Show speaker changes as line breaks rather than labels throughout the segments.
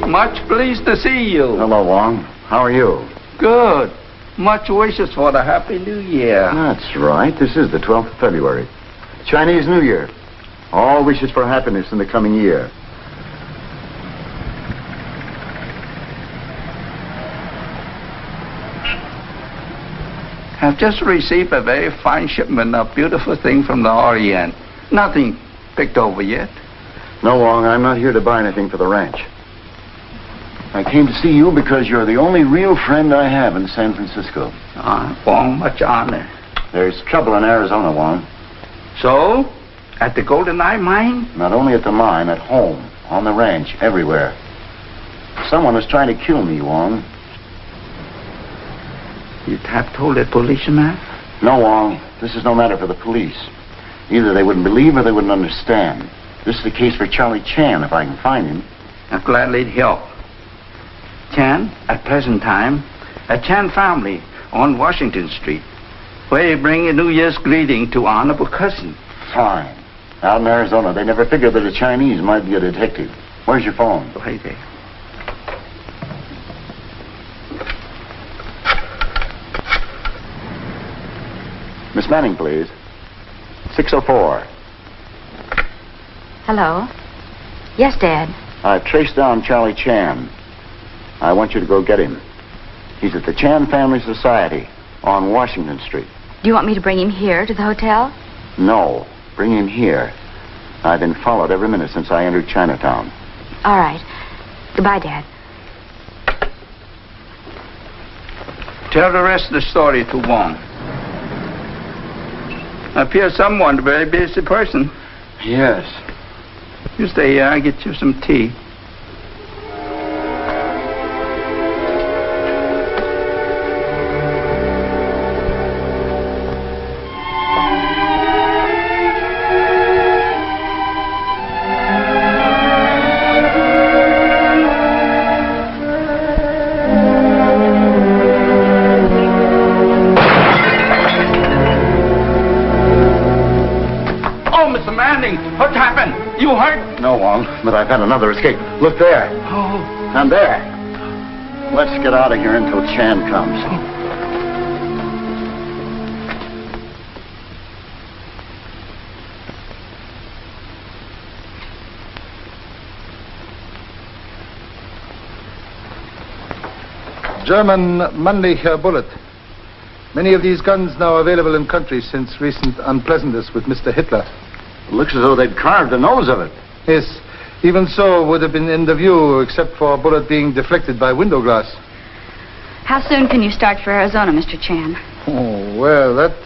Much pleased to see you.
Hello, Wong. How are you?
Good. Much wishes for the Happy New Year.
That's right. This is the 12th of February. Chinese New Year. All wishes for happiness in the coming year.
I've just received a very fine shipment of beautiful things from the Orient. Nothing picked over yet.
No, Wong, I'm not here to buy anything for the ranch. I came to see you because you're the only real friend I have in San Francisco.
Wong, much honor.
There's trouble in Arizona, Wong.
So? At the Goldeneye mine?
Not only at the mine, at home, on the ranch, everywhere. Someone is trying to kill me, Wong.
You have told the policeman?
No, Wong. This is no matter for the police. Either they wouldn't believe or they wouldn't understand. This is the case for Charlie Chan, if I can find him.
I'll gladly help. Chan, at present time, a Chan family on Washington Street, where you bring a New Year's greeting to honorable cousin.
Fine. Out in Arizona, they never figured that a Chinese might be a detective. Where's your phone?
Right there.
Miss Manning, please. 604.
Hello? Yes, Dad.
I've traced down Charlie Chan. I want you to go get him. He's at the Chan Family Society on Washington Street.
Do you want me to bring him here to the hotel?
No, bring him here. I've been followed every minute since I entered Chinatown.
All right. Goodbye, Dad.
Tell the rest of the story to Wong. Appears someone a very busy person.
Yes.
You stay here, I'll get you some tea. What happened? You hurt?
No, Wong, but I've had another escape. Look there.
Oh.
And there. Let's get out of here until Chan comes.
German Mannlicher bullet. Many of these guns now available in country since recent unpleasantness with Mr. Hitler.
It looks as though they'd carved the nose of it.
Yes, even so would have been in the view, except for a bullet being deflected by window glass.
How soon can you start for Arizona, Mr. Chan?
Oh, well, that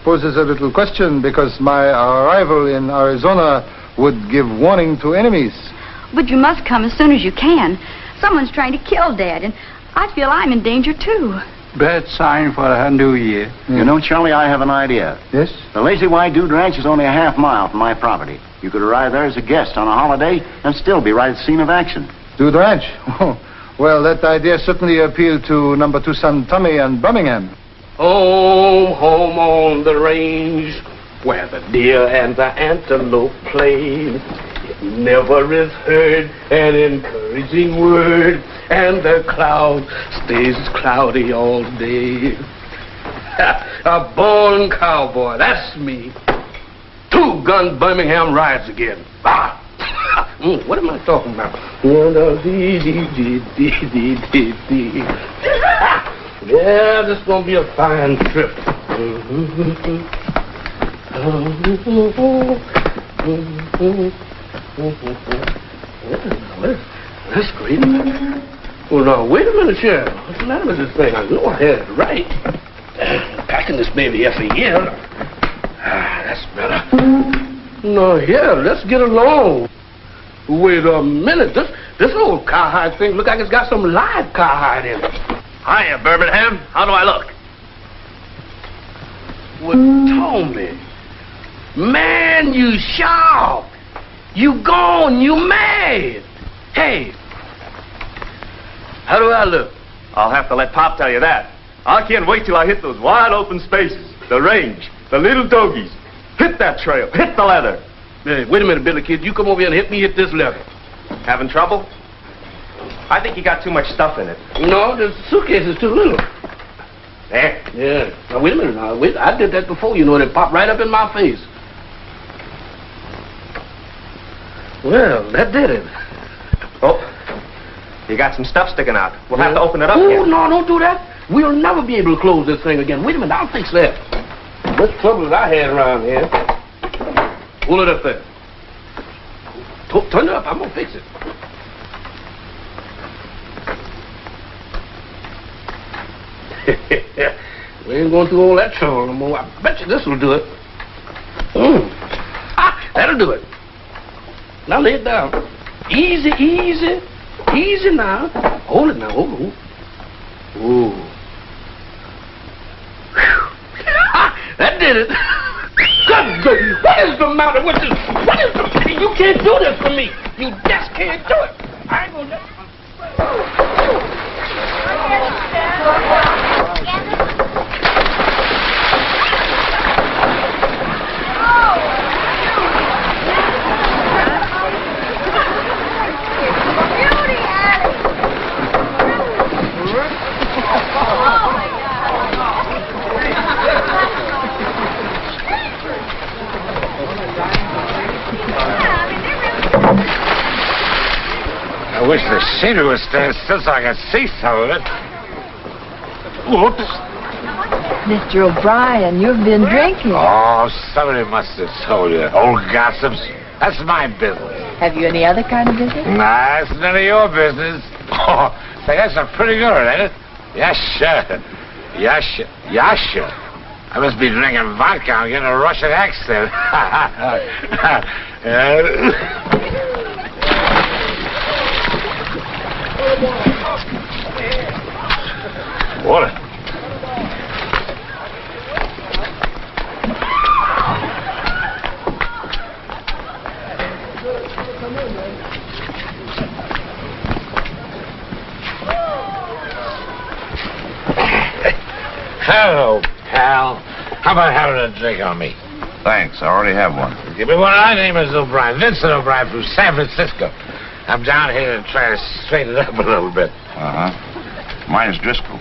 poses a little question, because my arrival in Arizona would give warning to enemies.
But you must come as soon as you can. Someone's trying to kill Dad, and I feel I'm in danger, too.
Bad sign for a New Year.
You know, Charlie, I have an idea.
Yes?
The Lazy White Dude Ranch is only a half mile from my property. You could arrive there as a guest on a holiday and still be right at the scene of action.
Dude Ranch? Oh, well, that idea certainly appealed to number 2 son Tommy and Birmingham.
Oh, home on the range, where the deer and the antelope play. It never is heard an encouraging word, and the cloud stays cloudy all day. A born cowboy, that's me. 2-gun Birmingham rides again. Ah. What am I talking about? Yeah, this is gonna be a fine trip. That's great. Well, now, wait a minute, Sheriff. What's the matter with this thing? I know I had it right. Packing this baby every year. That's better. No, here, let's get along. Wait a minute. This old cowhide thing look like it's got some live cowhide in it.
Hiya, Birmingham. How do I look?
Well, Tommy. Man, you sharp. You gone. You mad. Hey. How do I look?
I'll have to let Pop tell you that. I can't wait till I hit those wide open spaces, the range, the little dogies. Hit that trail. Hit the leather.
Hey, wait a minute, Billy Kid. You come over here and hit me, hit this leather.
Having trouble? I think you got too much stuff in it.
No, the suitcase is too little.
There.
Yeah. Now, wait a minute. Now, wait. I did that before, you know, and it popped right up in my face. Well, that did it.
Oh, you got some stuff sticking out. We'll have to open it up
Oh,
again.
no, don't do that. We'll never be able to close this thing again. Wait a minute. I'll fix that. Much trouble that I had around here. Pull it up there. Turn it up. I'm going to fix it. We ain't going through all that trouble no more. I bet you this will do it. That'll do it. Now lay it down. Easy, easy. Easy now. Hold it now. Hold it. Ooh. That did it. Good goodness. What is the matter with this? What is the... You can't do this for me. You just can't do it. I ain't going to...
I wish the scenery was staying still so I could see some of it. Whoops.
Mr. O'Brien, you've been drinking.
Oh, somebody must have told you. Old gossips. That's my business.
Have you any other kind of business?
Nah, it's none of your business. Oh, say, that's a pretty good one, ain't it? Yes, sir. Yes, sir. Yes, sir. I must be drinking vodka. I'm getting a Russian accent. Water. Hello, pal. How about having a drink on me?
Thanks, I already have one.
Give me one. My name is O'Brien, Vincent O'Brien from San Francisco. I'm down here to try to straighten it up a little bit.
Uh-huh. Mine's Driscoll.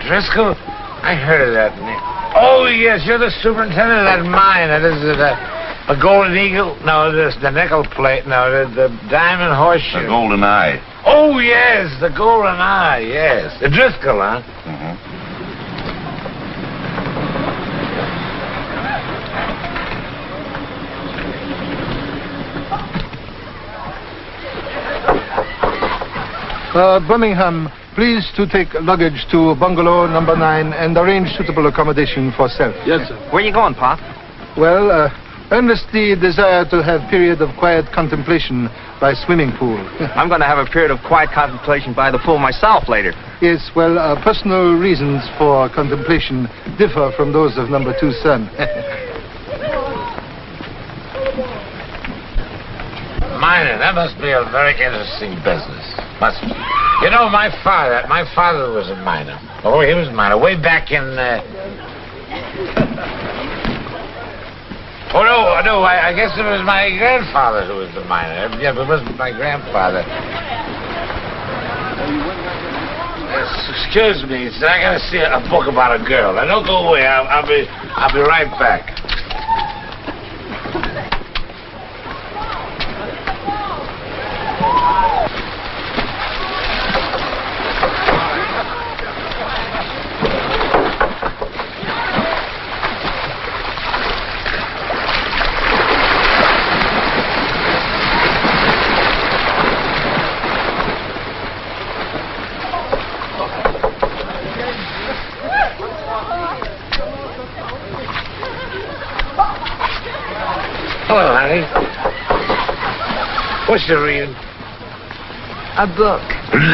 Driscoll? I heard of that name. Oh, yes, you're the superintendent of that mine. That is a Golden Eagle. No, this the nickel plate. No, the Diamond Horseshoe.
The Goldeneye.
Oh, yes, the Goldeneye, yes. The Driscoll, huh?
Mm-hmm.
Birmingham, please to take luggage to bungalow number 9 and arrange suitable accommodation for self.
Yes, sir.
Where you going, Pop?
Well, earnestly desire to have period of quiet contemplation by swimming pool.
I'm going to have a period of quiet contemplation by the pool myself later.
Yes, well, personal reasons for contemplation differ from those of number 2 son.
Mining, that must be a very interesting business. Must be. You know, my father was a miner. Oh, he was a miner way back in... Oh, no, I guess it was my grandfather who was the miner. Yeah, but it wasn't my grandfather. Excuse me, sir, I gotta see a book about a girl. Now, don't go away. I'll be right back. Hello, honey. What's the reading?
A book.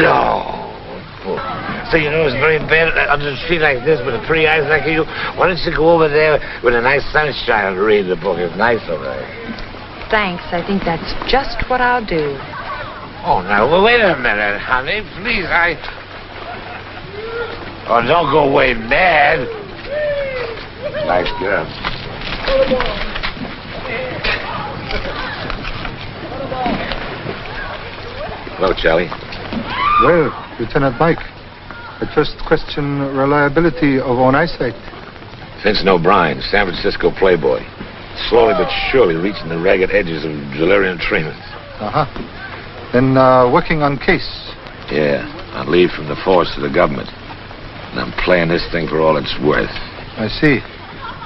No. So you know it's very bad under a tree like this with a pretty eyes like you. Why don't you go over there with a nice sunshine and read the book? It's nice over there.
Thanks. I think that's just what I'll do.
Oh, now, well, wait a minute, honey. Please, Oh, don't go away mad. Nice girl. Hello, Charlie.
Well, Lieutenant Mike, at first question reliability of own eyesight.
Vincent O'Brien, San Francisco playboy. Slowly but surely reaching the ragged edges of delirium tremens.
Uh-huh. Then working on case.
Yeah, on leave from the force of the government. And I'm playing this thing for all it's worth.
I see.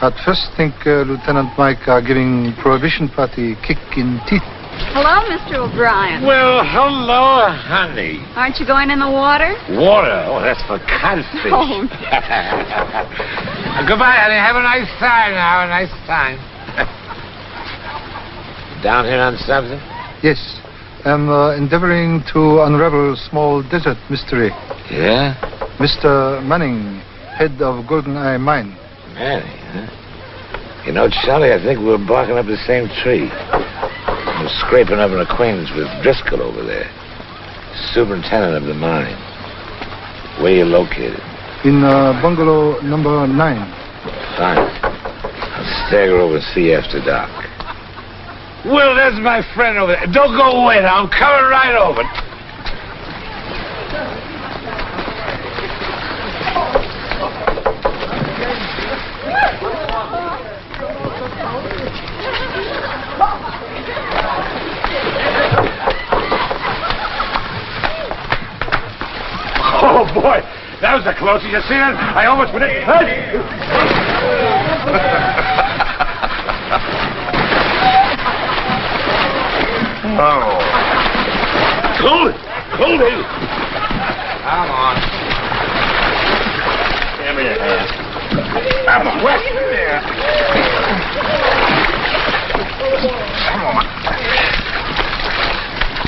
At first think Lieutenant Mike are giving Prohibition Party kick in teeth.
Hello, Mr. O'Brien.
Well, hello, honey.
Aren't you going in the water?
Water? Oh, that's for codfish.
Oh.
Goodbye, honey. Have a nice time now. A nice time. Down here on something?
Yes. I'm endeavoring to unravel small desert mystery.
Yeah?
Mr. Manning, head of Goldeneye mine.
Manning, huh? You know, Charlie, I think we're barking up the same tree. I'm scraping up an acquaintance with Driscoll over there. Superintendent of the mine. Where you located?
In bungalow number 9.
Fine. I'll stagger over and see you after dark. Will, there's my friend over there. Don't go away now. I'm coming right over. Oh, boy. That was the closest. You see that? I almost went in. Oh. Hold it. Hold it. Come on. Give me your hand. Come on. West there. Come on.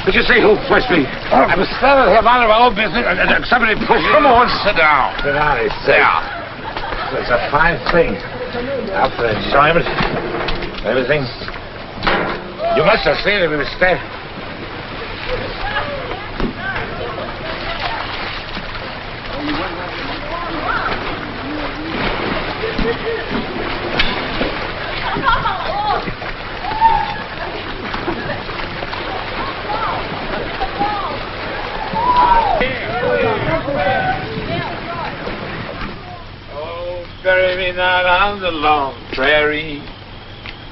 Did you see who pushed me? I was standing here minding my own business, and somebody pushed me. Come on, sit down. Sit down, he said. Yeah. It's a fine thing. Out for enjoyment. Everything. You must have seen it in the state. Oh, bury me not on the lone prairie,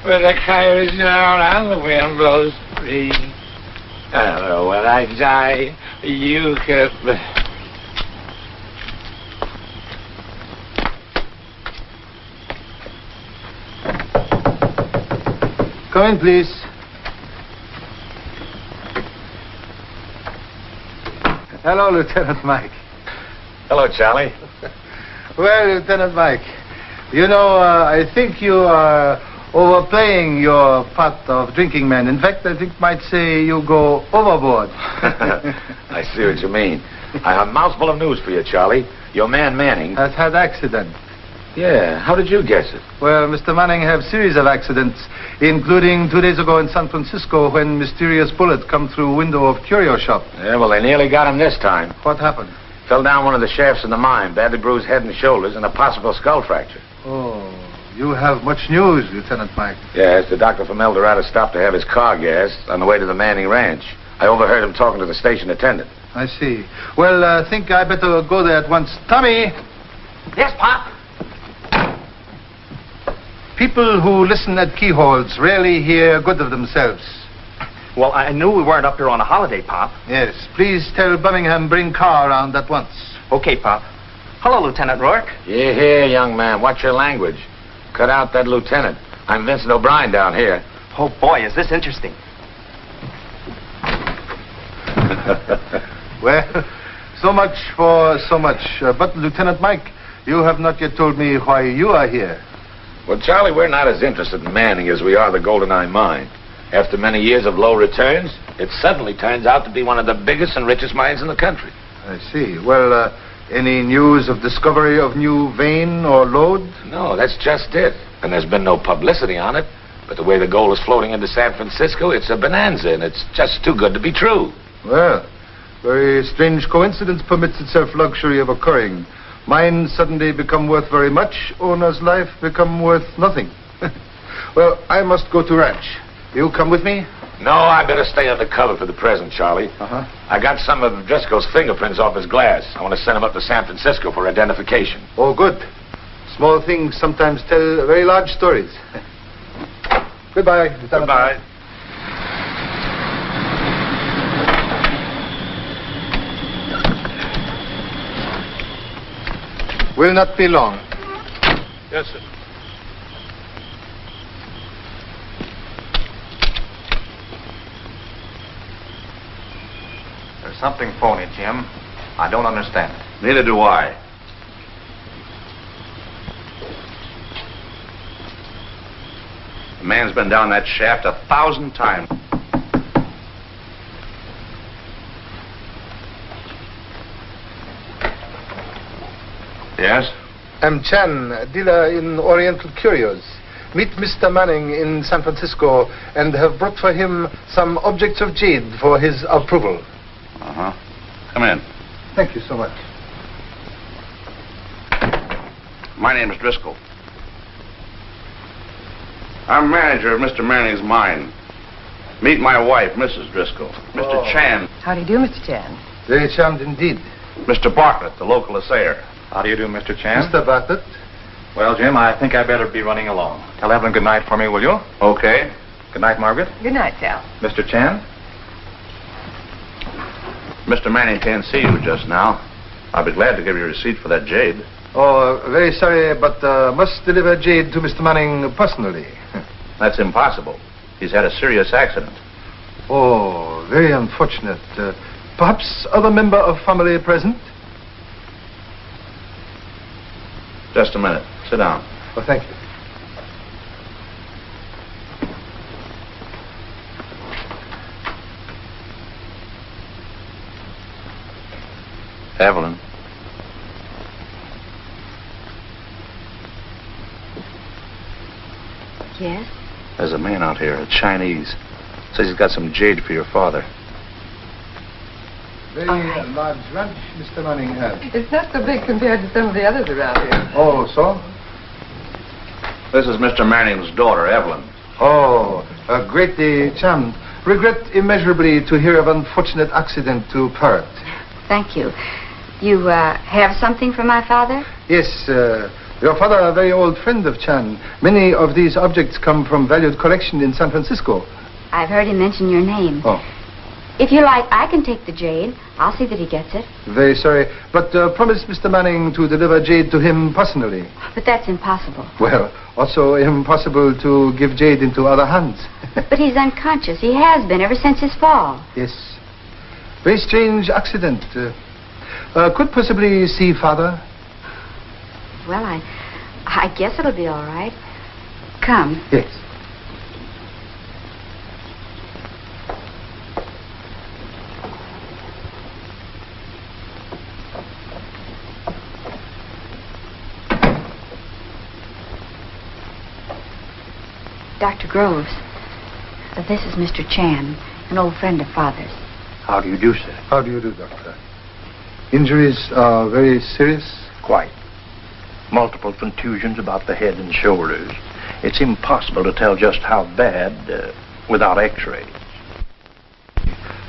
where the coyotes down and the wind blows free. Oh, when I die, you can...
Come in, please. Hello, Lieutenant Mike.
Hello, Charlie.
Well, Lieutenant Mike, you know, I think you are overplaying your part of drinking man. In fact, I think might say you go overboard.
I see what you mean. I have a mouthful of news for you, Charlie. Your man Manning...
has had accident.
Yeah, how did you guess it?
Well, Mr. Manning have series of accidents, including 2 days ago in San Francisco when mysterious bullet come through window of curio shop.
Yeah, well, they nearly got him this time.
What happened?
Fell down one of the shafts in the mine, badly bruised head and shoulders, and a possible skull fracture.
Oh, you have much news, Lieutenant Mike.
Yes, the doctor from El Dorado stopped to have his car gassed on the way to the Manning Ranch. I overheard him talking to the station attendant.
I see. Well, I think I better go there at once. Tommy!
Yes, Pop?
People who listen at keyholes rarely hear good of themselves.
Well, I knew we weren't up here on a holiday, Pop.
Yes, please tell Birmingham bring car around at once.
Okay, Pop. Hello, Lieutenant Rourke.
Yeah, here, young man. Watch your language. Cut out that lieutenant. I'm Vincent O'Brien down here.
Oh, boy, is this interesting.
Well, so much for so much. But, Lieutenant Mike, you have not yet told me why you are here.
Well, Charlie, we're not as interested in Manning as we are the Goldeneye mine. After many years of low returns, it suddenly turns out to be one of the biggest and richest mines in the country.
I see. Well, any news of discovery of new vein or lode?
No, that's just it. And there's been no publicity on it. But the way the gold is floating into San Francisco, it's a bonanza, and it's just too good to be true.
Well, very strange coincidence permits itself luxury of occurring. Mines suddenly become worth very much, owner's life become worth nothing. Well, I must go to ranch. You come with me?
No, I better stay undercover for the present, Charlie.
Uh-huh.
I got some of Driscoll's fingerprints off his glass. I want to send him up to San Francisco for identification.
Oh, good. Small things sometimes tell very large stories. Goodbye, Lieutenant.
Goodbye.
Will not be long.
Yes, sir.
There's something phony, Jim. I don't understand it.
Neither do I. The man's been down that shaft 1,000 times. Yes?
I'm Chan, dealer in Oriental curios. Meet Mr. Manning in San Francisco and have brought for him some objects of jade for his approval.
Uh-huh. Come in.
Thank you so much.
My name is Driscoll. I'm manager of Mr. Manning's mine. Meet my wife, Mrs. Driscoll. Mr. Chan.
How do you do, Mr. Chan?
Very charmed indeed.
Mr. Bartlett, the local assayer.
How do you do, Mr. Chan?
Mr. Bartlett.
Well, Jim, I think I better be running along. Tell Evelyn good night for me, will you?
Okay.
Good night, Margaret.
Good night, Sal.
Mr. Chan?
Mr. Manning can't see you just now. I'll be glad to give you a receipt for that jade.
Oh, very sorry, but must deliver jade to Mr. Manning personally.
That's impossible. He's had a serious accident.
Oh, very unfortunate. Perhaps other member of family present?
Just a minute. Sit down.
Oh, thank you.
Evelyn.
Yes?
There's a man out here, a Chinese. Says he's got some jade for your father.
Very
All right.
large ranch Mr. Manning has.
It's not so big compared to some of the others around here.
Oh, so?
This is Mr. Manning's daughter, Evelyn.
Oh, greatly charmed. Regret immeasurably to hear of unfortunate accident to Parrot.
Thank you. You, have something for my father?
Yes, your father, a very old friend of Chan. Many of these objects come from valued collection in San Francisco.
I've heard him mention your name.
Oh,
If you like, I can take the jade. I'll see that he gets it.
very sorry. But promise Mr. Manning to deliver jade to him personally.
But that's impossible.
Well, also impossible to give jade into other hands.
But he's unconscious. He has been ever since his fall.
Yes. Very strange accident. Could possibly see father?
Well, I guess it'll be all right. Come.
Yes.
Dr. Groves, this is Mr. Chan, an old friend of Father's.
How do you do, sir?
How do you do, doctor? Injuries are very serious?
Quite. Multiple contusions about the head and shoulders. It's impossible to tell just how bad without x-rays.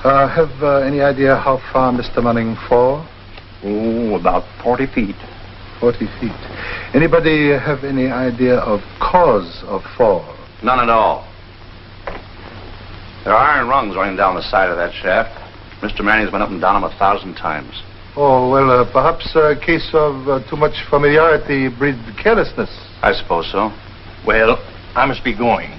Have any idea how far Mr. Manning fall?
Oh, about 40 feet.
40 feet. Anybody have any idea of cause of fall?
None at all. There are iron rungs running down the side of that shaft. Mr. Manning's been up and down them 1,000 times.
Oh, well, perhaps a case of too much familiarity breeds carelessness.
I suppose so.
Well, I must be going.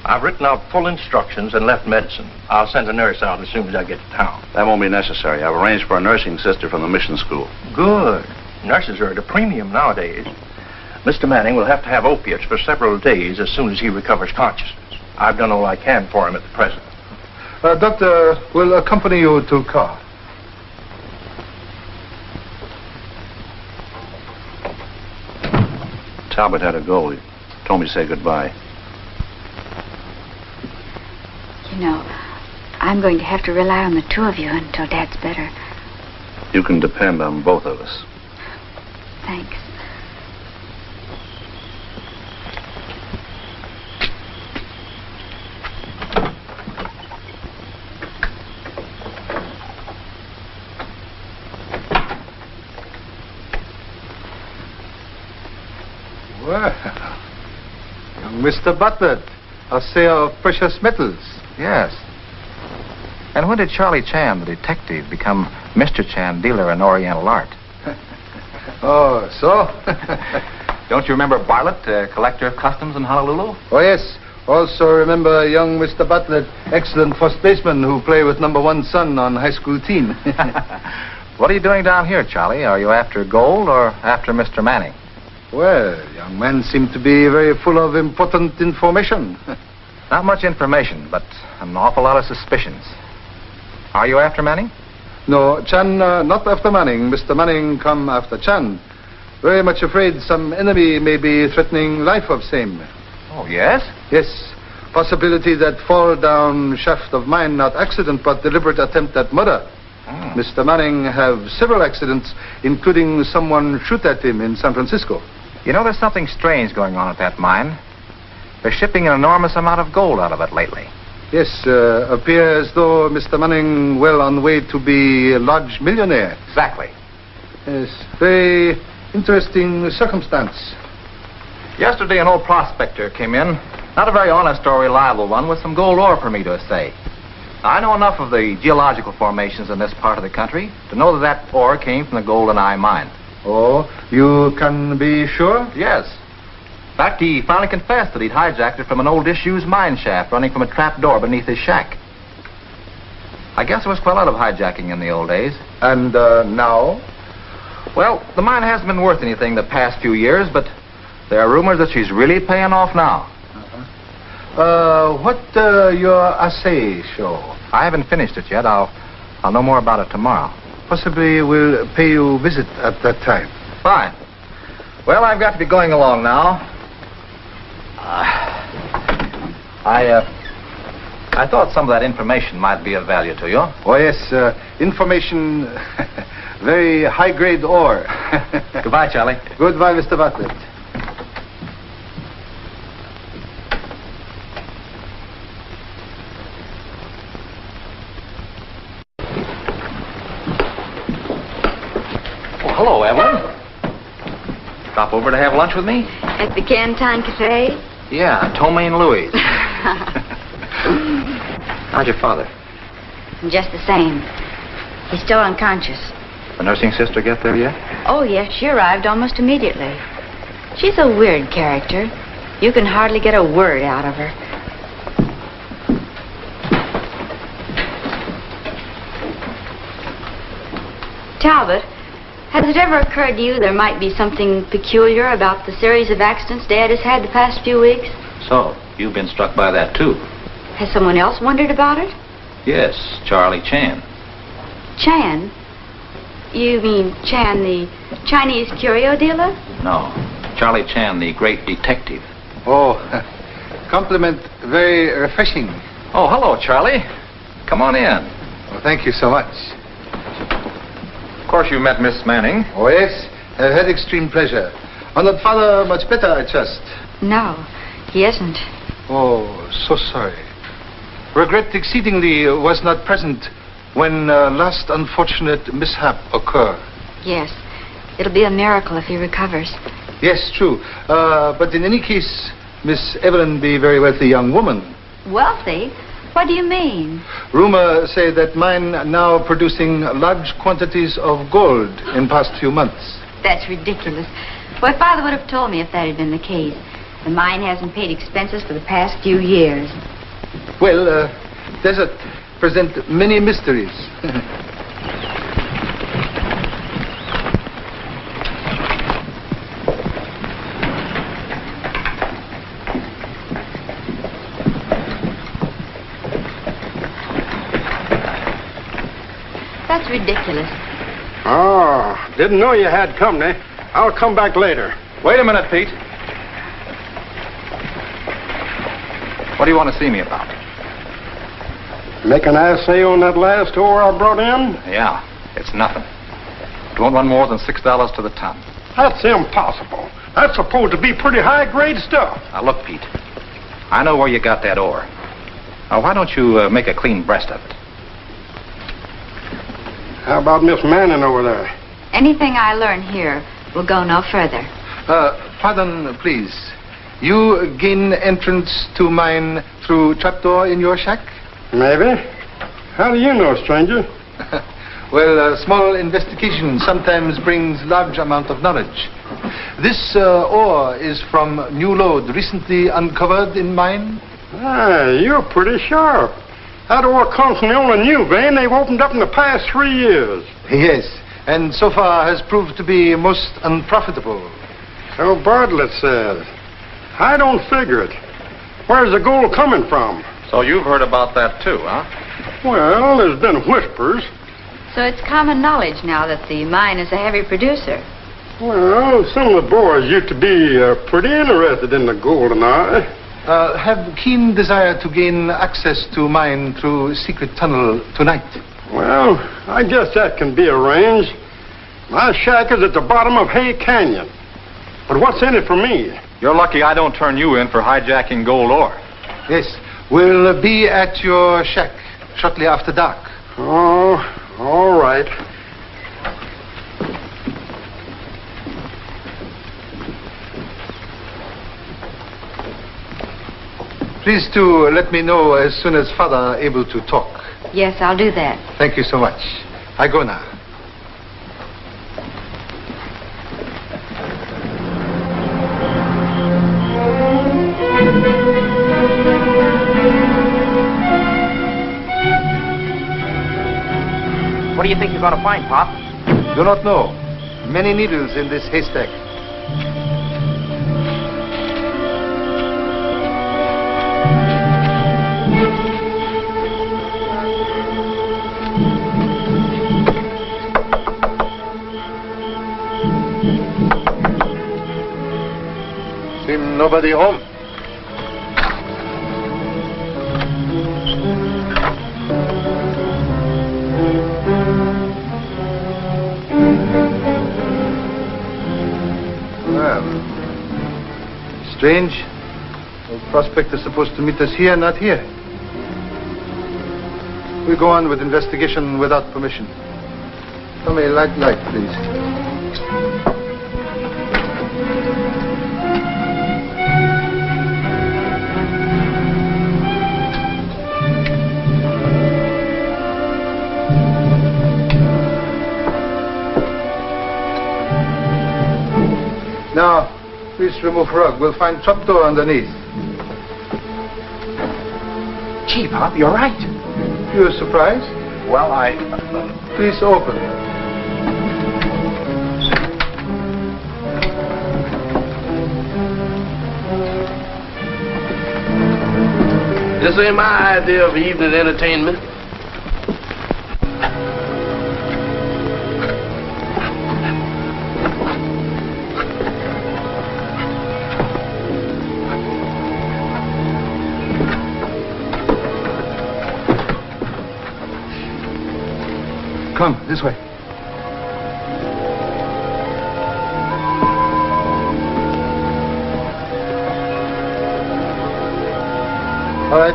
I've written out full instructions and left medicine. I'll send a nurse out as soon as I get to town.
That won't be necessary. I've arranged for a nursing sister from the mission school.
Good. Nurses are at a premium nowadays. Mr. Manning will have to have opiates for several days as soon as he recovers consciousness. I've done all I can for him at the present.
Doctor will accompany you to car.
Talbot had to go. He told me to say goodbye.
You know, I'm going to have to rely on the two of you until Dad's better.
You can depend on both of us.
Thanks.
Well, young Mr. Butler, a sale of precious metals.
Yes. And when did Charlie Chan, the detective, become Mr. Chan, dealer in Oriental art?
Oh, so?
Don't you remember Bartlett, collector of customs in Honolulu?
Oh, yes. Also remember young Mr. Butler, excellent first baseman who played with #1 son on high school team.
What are you doing down here, Charlie? Are you after gold or after Mr. Manning?
Well, young men seem to be very full of important information.
Not much information, but an awful lot of suspicions. Are you after Manning?
No, Chan, not after Manning. Mr. Manning come after Chan. Very much afraid some enemy may be threatening life of same.
Oh, yes?
Yes. Possibility that fall down shaft of mine, not accident, but deliberate attempt at murder. Mr. Manning have several accidents, including someone shoot at him in San Francisco.
You know, there's something strange going on at that mine. They're shipping an enormous amount of gold out of it lately.
Yes, appear as though Mr. Manning well on way to be a large millionaire.
Exactly.
Yes, very interesting circumstance.
Yesterday, an old prospector came in. Not a very honest or reliable one, with some gold ore for me to assay. I know enough of the geological formations in this part of the country to know that ore came from the Goldeneye mine.
Oh, you can be sure?
Yes. In fact, he finally confessed that he'd hijacked it from an old disused mine shaft running from a trap door beneath his shack. I guess there was quite a lot of hijacking in the old days.
And now?
Well, the mine hasn't been worth anything the past few years, but there are rumors that she's really paying off now.
What your assay show?
I haven't finished it yet. I'll know more about it tomorrow.
Possibly we'll pay you a visit at that time.
Fine. Well, I've got to be going along now. I thought some of that information might be of value to you.
Oh, yes, information, very high-grade ore.
Goodbye, Charlie.
Goodbye, Mr. Bartlett.
Hello, Evelyn. Stop over to have lunch with me?
At the Canton Cafe?
Yeah, Tomei and Louis. How's your father?
Just the same. He's still unconscious.
The nursing sister get there yet?
Oh, yes, she arrived almost immediately. She's a weird character. You can hardly get a word out of her. Talbot, has it ever occurred to you there might be something peculiar about the series of accidents Dad has had the past few weeks?
So, you've been struck by that, too?
Has someone else wondered about it?
Yes, Charlie Chan.
Chan? You mean Chan, the Chinese curio dealer?
No, Charlie Chan, the great detective.
Oh, compliment very refreshing.
Oh, hello, Charlie. Come on in.
Well, thank you so much.
Of course, you met Miss Manning.
Oh, yes. I've had extreme pleasure. Honored father much better, I trust.
No, he isn't.
Oh, so sorry. Regret exceedingly was not present when last unfortunate mishap occurred.
Yes. It'll be a miracle if he recovers.
Yes, true. But in any case, Miss Evelyn be very wealthy young woman.
Wealthy? What do you mean?
Rumor say that mine now producing large quantities of gold in past few months.
That's ridiculous. Why, Father would have told me if that had been the case. The mine hasn't paid expenses for the past few years.
Well, desert present many mysteries.
That's ridiculous.
Oh, didn't know you had company. I'll come back later.
Wait a minute, Pete. What do you want to see me about?
Make an assay on that last ore I brought in?
Yeah, it's nothing. Don't run more than $6 to the ton.
That's impossible. That's supposed to be pretty high-grade stuff.
Now, look, Pete. I know where you got that ore. Now, why don't you make a clean breast of it?
How about Miss Manning over there?
Anything I learn here will go no further.
Pardon, please. You gain entrance to mine through trapdoor in your shack?
Maybe. How do you know, stranger?
Well, small investigation sometimes brings large amount of knowledge. This ore is from new lode recently uncovered in mine?
Ah, you're pretty sharp. That ore comes from the only new vein they've opened up in the past 3 years.
Yes, and so far has proved to be most unprofitable.
So Bartlett says. I don't figure it. Where's the gold coming from?
So you've heard about that too, huh?
Well, there's been whispers.
So it's common knowledge now that the mine is a heavy producer.
Well, some of the boys used to be pretty interested in the Goldeneye.
Have keen desire to gain access to mine through secret tunnel tonight.
Well, I guess that can be arranged. My shack is at the bottom of Hay Canyon. But what's in it for me?
You're lucky I don't turn you in for hijacking gold ore.
Yes, we'll be at your shack shortly after dark.
Oh, all right.
Please do let me know as soon as Father able to talk.
Yes, I'll do that.
Thank you so much. I go now.
What do you think you're going to find, Pop?
Do not know. Many needles in this haystack. Seem nobody home. Strange. The prospect is supposed to meet us here, not here. We go on with investigation without permission. Tommy, light, please. Now, please remove rug. We'll find trapdoor underneath.
Gee, Pop, you're right.
You're surprised?
Well,
Please open.
This ain't my idea of evening entertainment.
Come, this way. All right.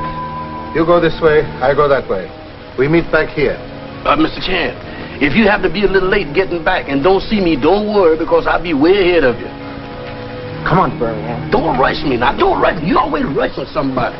You go this way, I go that way. We meet back here.
Mr. Chan, if you happen to be a little late getting back and don't see me, don't worry, because I'll be way ahead of you.
come on, Birmingham.
Don't rush me now. Don't rush me. You always rushing somebody.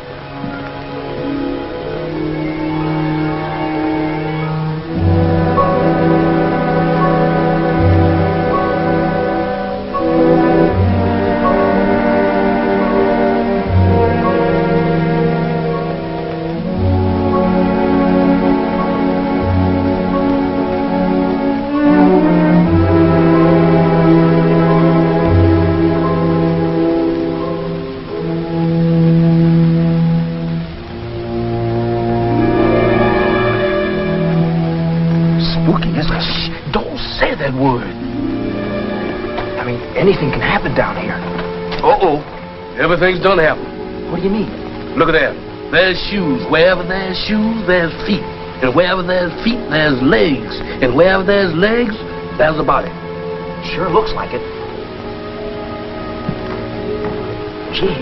Anything can happen down here.
Uh-oh. Everything's done happen.
What do you mean?
Look at that. There's shoes. Wherever there's shoes, there's feet. And wherever there's feet, there's legs. And wherever there's legs, there's a body.
Sure looks like it. Gee,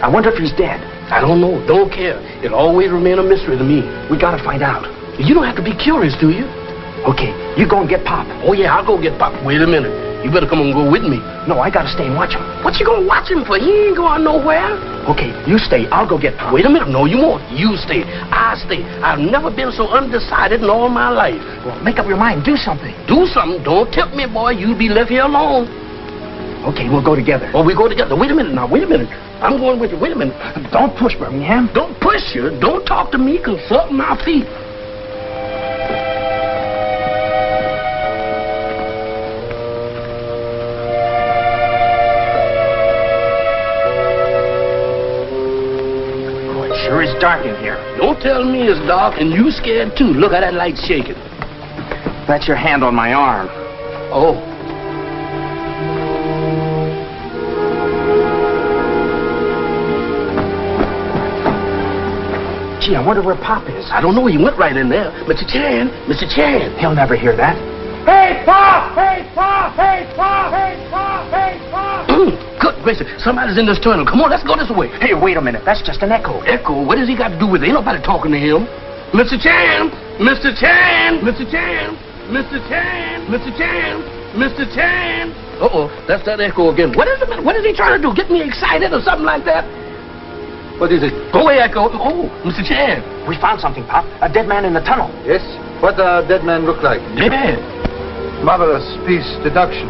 I wonder if he's dead.
I don't know. Don't care. It'll always remain a mystery to me.
We gotta find out.
You don't have to be curious, do you?
Okay, you go and get Pop.
Oh, yeah, I'll go get Pop. Wait a minute. You better come and go with me.
No, I gotta stay and watch him.
What you gonna watch him for? He ain't going nowhere.
Okay, you stay. I'll go get Pop.
Wait a minute. No, you won't. You stay. I stay. I've never been so undecided in all my life.
Well, make up your mind. Do something.
Do something. Don't tempt me, boy. You'll be left here alone.
Okay, we'll go together.
Oh, we go together. Wait a minute now. Wait a minute. I'm going with you. Wait a minute.
Don't push, Birmingham.
Don't push you. Don't talk to me. Consult my feet.
Sure is dark in here.
Don't tell me it's dark and you scared too. Look how that light's shaking.
That's your hand on my arm.
Oh.
Gee, I wonder where Pop is.
I don't know. He went right in there. Mr. Chan. Mr. Chan.
He'll never hear that.
Hey, Pop! Hey, Pop! Hey, Pop! Hey, Pop! Hey, Pop!
Good gracious. Somebody's in this tunnel. Come on, let's go this way.
Hey, wait a minute. That's just an echo.
Echo? What does he got to do with it? Ain't nobody talking to him. Mr. Chan! Mr. Chan! Mr. Chan! Mr. Chan! Mr. Chan! Mr. Chan! Uh-oh, that's that echo again. What is it? What is he trying to do? Get me excited or something like that?
What is it?
Go away, Echo. Oh, Mr. Chan.
We found something, Pop. A dead man in the tunnel.
Yes? What does a dead man look like?
Dead.
Marvelous piece deduction.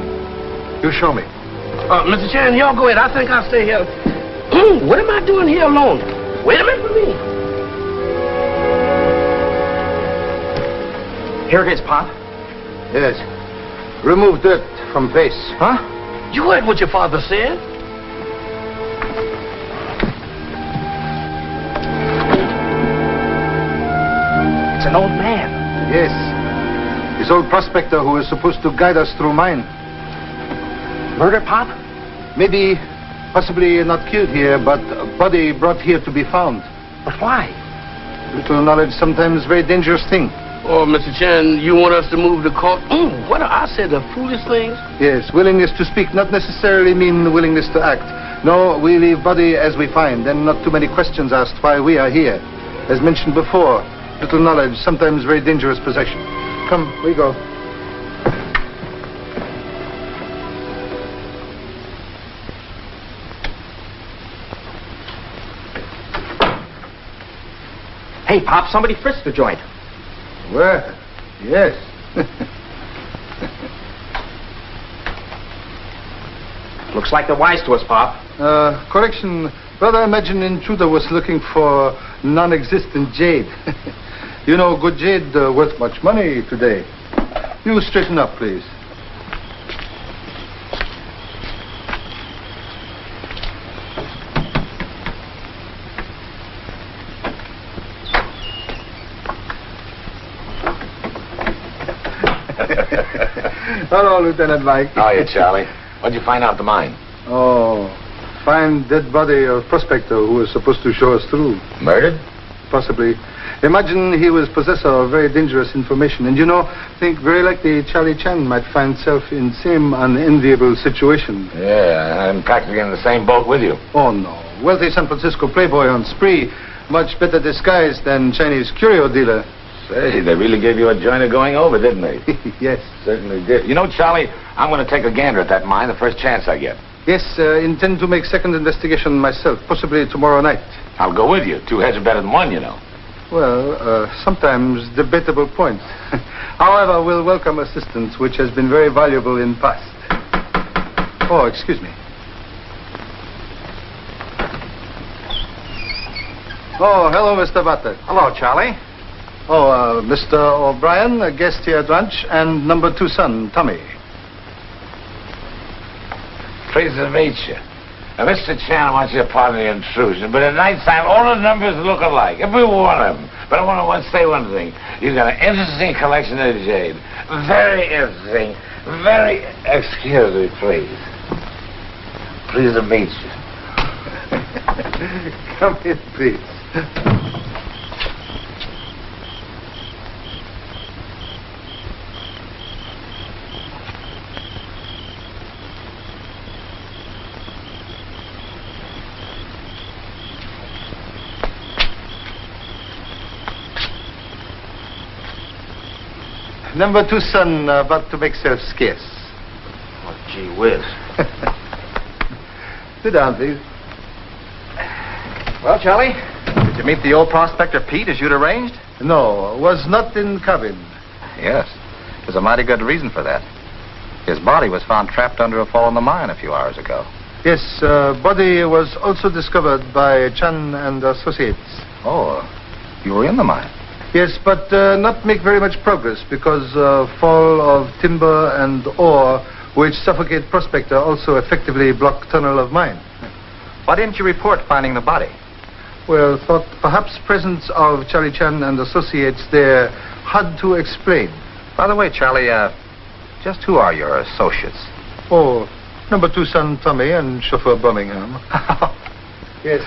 You show me.
Mr. Chan, y'all go ahead. I think I'll stay here. What am I doing here alone? Wait a minute for me.
Here it is, Pop.
Yes. Remove dirt from face.
Huh?
You heard what your father said.
It's an old man.
Yes. This old prospector who is supposed to guide us through mine.
Murder, Pop?
Maybe, possibly not killed here, but a body brought here to be found.
But why?
Little knowledge, sometimes very dangerous thing.
Oh, Mr. Chan, you want us to move the court? What I said, the foolish things?
Yes, willingness to speak not necessarily mean willingness to act. No, we leave body as we find, and not too many questions asked why we are here. As mentioned before, little knowledge, sometimes very dangerous possession. Come, we go.
Hey, Pop, somebody frisked the joint.
Well, yes.
Looks like they're wise to us, Pop.
Correction. Brother, I imagine intruder was looking for non-existent jade. You know, good jade worth much money today. You straighten up, please. Hello, Lieutenant Mike.
How are you, Charlie? What'd you find out the mine?
Oh, find dead body of prospector who was supposed to show us through.
Murdered?
Possibly. Imagine he was possessor of very dangerous information. And you know, think very likely Charlie Chan might find himself in same unenviable situation.
Yeah, I'm practically in the same boat with you.
Oh, no. Wealthy San Francisco playboy on spree. Much better disguised than Chinese curio dealer.
Say, they really gave you a joint of going over, didn't they?
Yes.
Certainly did. You know, Charlie, I'm going to take a gander at that mine the first chance I get.
Yes, intend to make second investigation myself, possibly tomorrow night.
I'll go with you. Two heads are better than one, you know.
Well, sometimes debatable point. However, we'll welcome assistance, which has been very valuable in past. Oh, excuse me. Oh, hello, Mr. Butler.
Hello, Charlie.
Oh, Mr. O'Brien, a guest here at lunch, and number 2 son, Tommy.
Pleased to meet you. Now, Mr. Chan wants you to pardon the intrusion, but at night time, all the numbers look alike. Every one of them. But I want to say one thing. You've got an interesting collection of jade. Very interesting. Very... Excuse me, please. Pleased to meet you.
Come in, please. Number 2 son about to make self scarce.
Well, Gee whiz.
Sit down, please.
Well, Charlie, did you meet the old prospector Pete as you'd arranged?
No, was not in cabin.
Yes. There's a mighty good reason for that. His body was found trapped under a fall in the mine a few hours ago.
Yes, body was also discovered by Chan and Associates.
Oh, you were in the mine?
Yes, but not make very much progress because fall of timber and ore which suffocate prospector also effectively block tunnel of mine.
Why didn't you report finding the body?
Well, thought perhaps presence of Charlie Chan and Associates there had to explain.
By the way, Charlie, just who are your associates?
Oh, number 2 son Tommy and chauffeur Birmingham. Yes.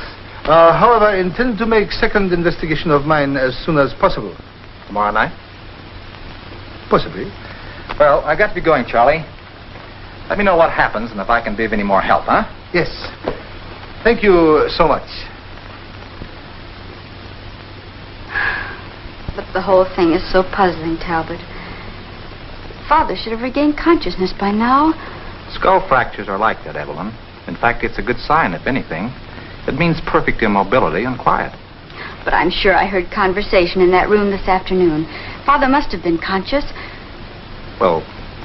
However, intend to make second investigation of mine as soon as possible.
Tomorrow night?
Possibly.
Well, I got to be going, Charlie. Let me know what happens and if I can be of any more help, huh?
Yes. Thank you so much.
But the whole thing is so puzzling, Talbot. Father should have regained consciousness by now.
Skull fractures are like that, Evelyn. In fact, it's a good sign, if anything. It means perfect immobility and quiet.
But I'm sure I heard conversation in that room this afternoon. Father must have been conscious.
Well,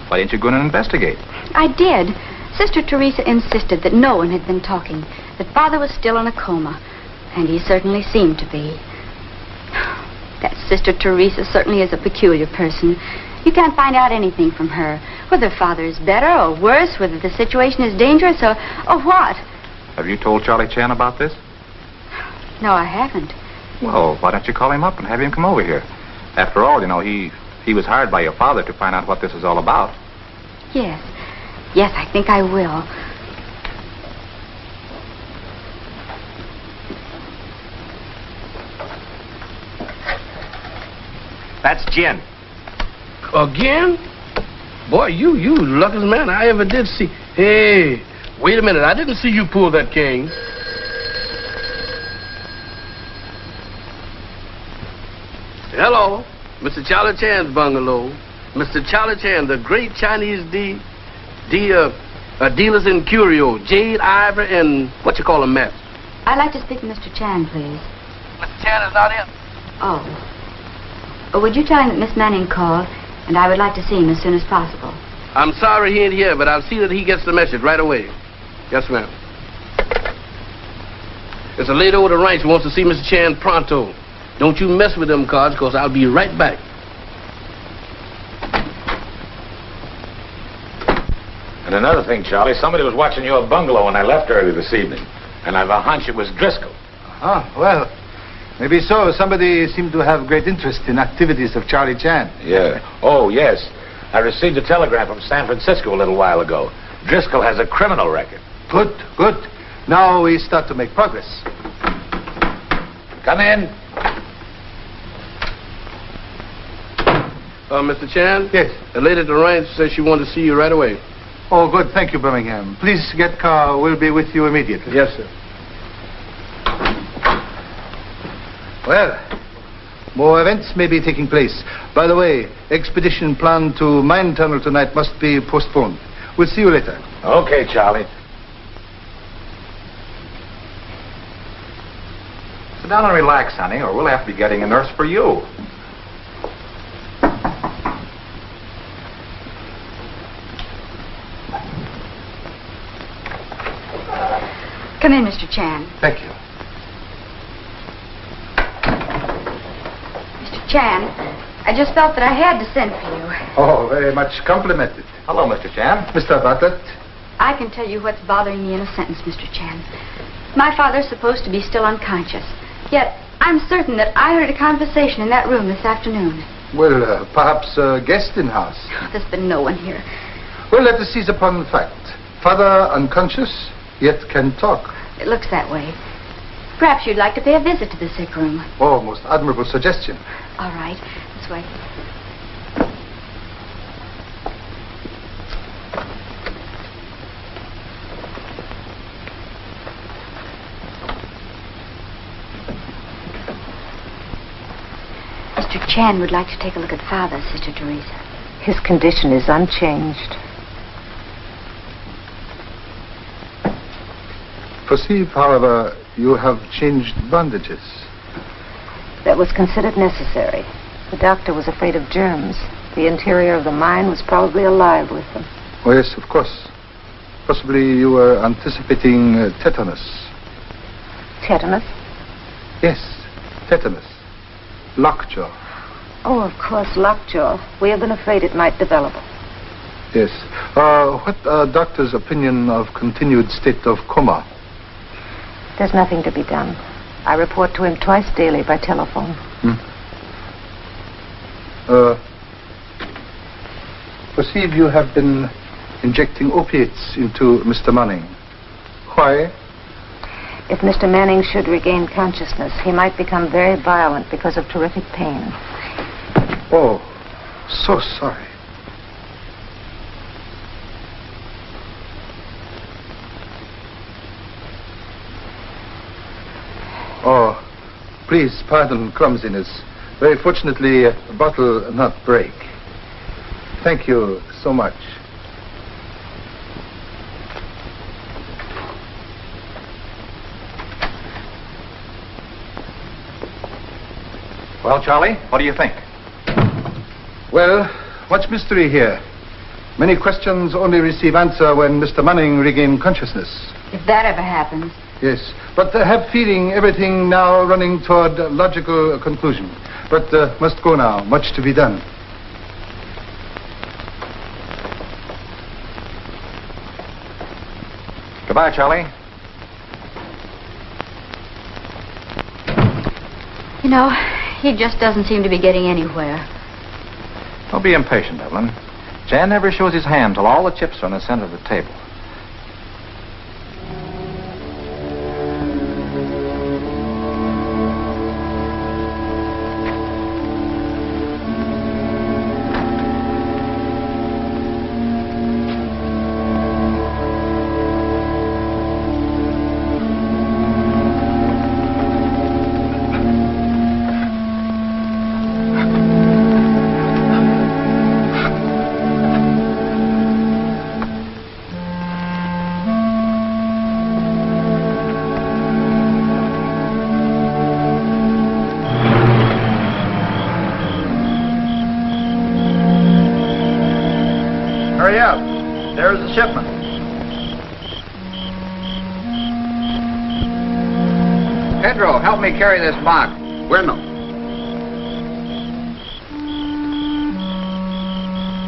why didn't you go in and investigate?
I did. Sister Teresa insisted that no one had been talking, that Father was still in a coma. And he certainly seemed to be. That Sister Teresa certainly is a peculiar person. You can't find out anything from her. Whether Father is better or worse, whether the situation is dangerous or what.
Have you told Charlie Chan about this?
No, I haven't.
Well, why don't you call him up and have him come over here? After all, you know, he was hired by your father to find out what this is all about.
Yes. Yes, I think I will.
That's gin.
Again? Boy, you luckiest man I ever did see. Hey, wait a minute. I didn't see you pull that king. Hello, Mr. Charlie Chan's bungalow. Mr. Charlie Chan, the great Chinese dealers in curio, jade, ivory, and what you call a mess.
I'd like to speak to Mr. Chan, please.
Mr. Chan is not in.
Oh. Would you tell him that Miss Manning called, and I would like to see him as soon as possible?
I'm sorry he ain't here, but I'll see that he gets the message right away. Yes, ma'am. There's a lady over the ranch who wants to see Mr. Chan pronto. Don't you mess with them cards, because I'll be right back.
And another thing, Charlie, somebody was watching your bungalow when I left early this evening. And I've a hunch it was Driscoll.
Well, maybe so. Somebody seemed to have great interest in activities of Charlie Chan.
Yeah. Oh, yes. I received a telegram from San Francisco a little while ago. Driscoll has a criminal record.
Good, good. Now we start to make progress.
Come in.
Mr. Chan?
Yes.
The lady at the ranch says she wanted to see you right away.
Oh, good. Thank you, Birmingham. Please get car. We'll be with you immediately.
Yes, sir.
Well, more events may be taking place. By the way, expedition planned to mine tunnel tonight must be postponed. We'll see you later.
Okay, Charlie.
Sit down and relax, honey, or we'll have to be getting a nurse for you.
Come in, Mr. Chan.
Thank you.
Mr. Chan, I just felt that I had to send for you.
Oh, very much complimented.
Hello, Mr. Chan.
Mr. Bartlett.
I can tell you what's bothering me in a sentence, Mr. Chan. My father's supposed to be still unconscious. Yet, I'm certain that I heard a conversation in that room this afternoon.
Well, perhaps a guest in house.
There's been no one here.
Well, let us seize upon the fact. Father unconscious, yet can talk.
It looks that way. Perhaps you'd like to pay a visit to the sick room.
Oh, most admirable suggestion.
All right. This way. Mr. Chan would like to take a look at Father, Sister Teresa.
His condition is unchanged.
perceive, however, you have changed bandages.
That was considered necessary. The doctor was afraid of germs. The interior of the mine was probably alive with them.
Oh, yes, of course. Possibly you were anticipating tetanus.
Tetanus?
Yes, tetanus. Lockjaw.
Oh, of course, lockjaw. We have been afraid it might develop.
Yes. What doctor's opinion of continued state of coma?
There's nothing to be done. I report to him twice daily by telephone.
Perceive you have been injecting opiates into Mr. Manning. Why?
If Mr. Manning should regain consciousness, he might become very violent because of terrific pain.
Oh, so sorry. Oh, please pardon clumsiness. Very fortunately, the bottle not break. Thank you so much.
Well, Charlie, what do you think?
Well, much mystery here. Many questions only receive answer when Mr. Manning regain consciousness.
If that ever happens.
Yes, but I have feeling everything now running toward a logical conclusion. But must go now. Much to be done.
Goodbye, Charlie.
You know, he just doesn't seem to be getting anywhere.
Don't be impatient, Evelyn. Jan never shows his hand till all the chips are in the center of the table.
Hurry up. There's the shipment. Pedro, help me carry this box.
Bueno.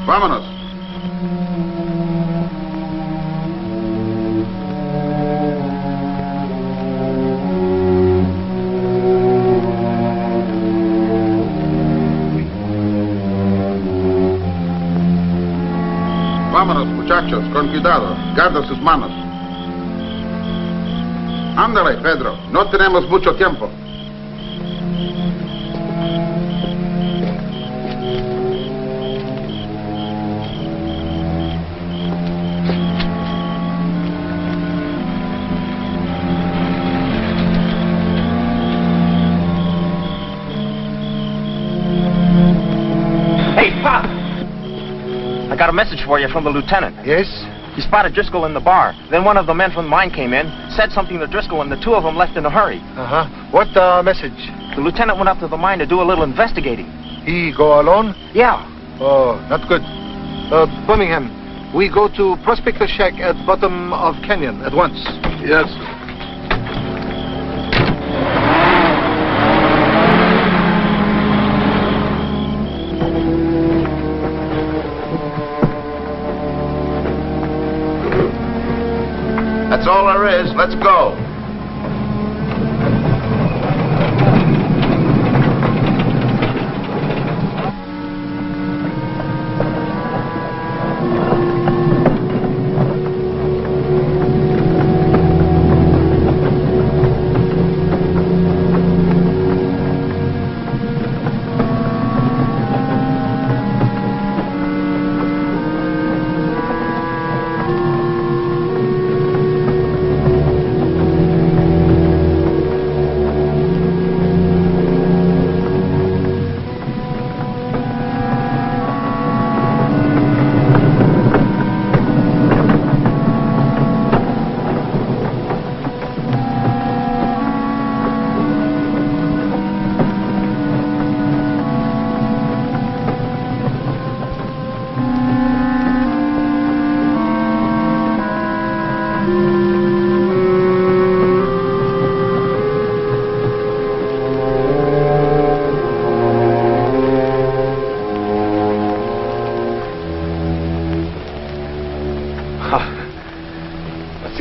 Vámonos. Vámonos, muchachos, con cuidado. Guarda sus manos. Ándale, Pedro. No tenemos mucho tiempo.
Hey, Pop! I got a message for you from the lieutenant.
Yes?
He spotted Driscoll in the bar. Then one of the men from the mine came in, said something to Driscoll, and the two of them left in a hurry.
Uh-huh. What message?
The lieutenant went up to the mine to do a little investigating.
He go alone?
Yeah.
Oh, not good. Birmingham, we go to Prospector Shack at bottom of canyon at once.
Yes. That's all there is. Let's go.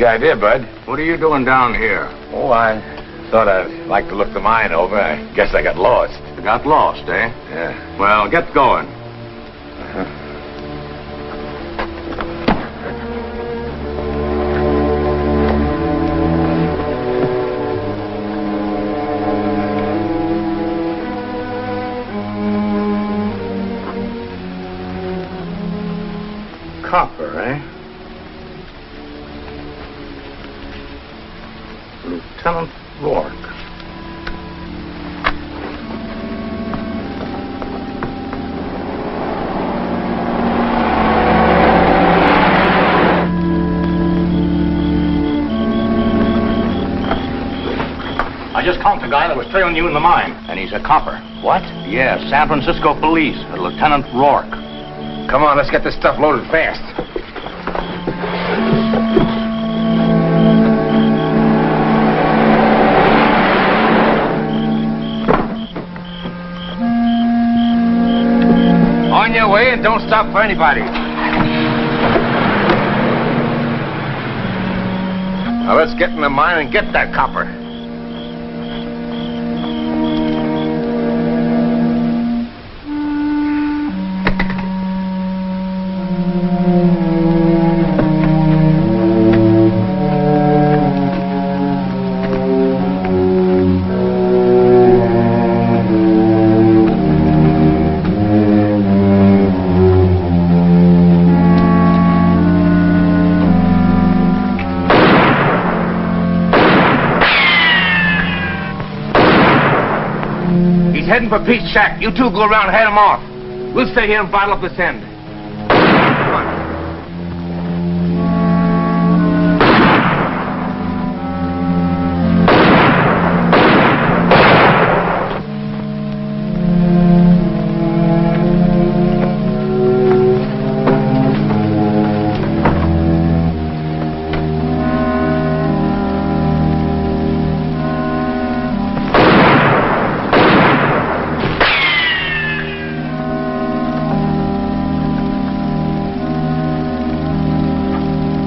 the idea, Bud.
What are you doing down here?
Oh, I thought I'd like to look the mine over. I guess I got lost.
You got lost, eh?
Yeah.
Well, get going. Copper, eh? Lieutenant Rourke.
I just caught the guy that was trailing you in the mine, and he's a copper.
What?
Yeah, San Francisco Police, Lieutenant Rourke.
Come on, let's get this stuff loaded fast. On your way and don't stop for anybody. Now let's get in the mine and get that copper. Heading for Pete's shack. You two go around and head him off. We'll stay here and bottle up this end. Come on.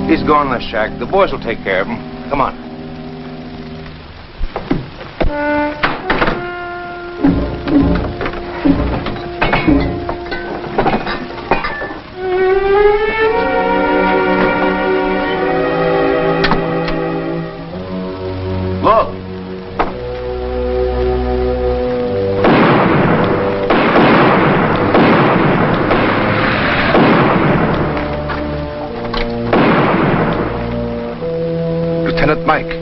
He's gone in the shack. The boys will take care of him. Come on. Look. Lieutenant Mike.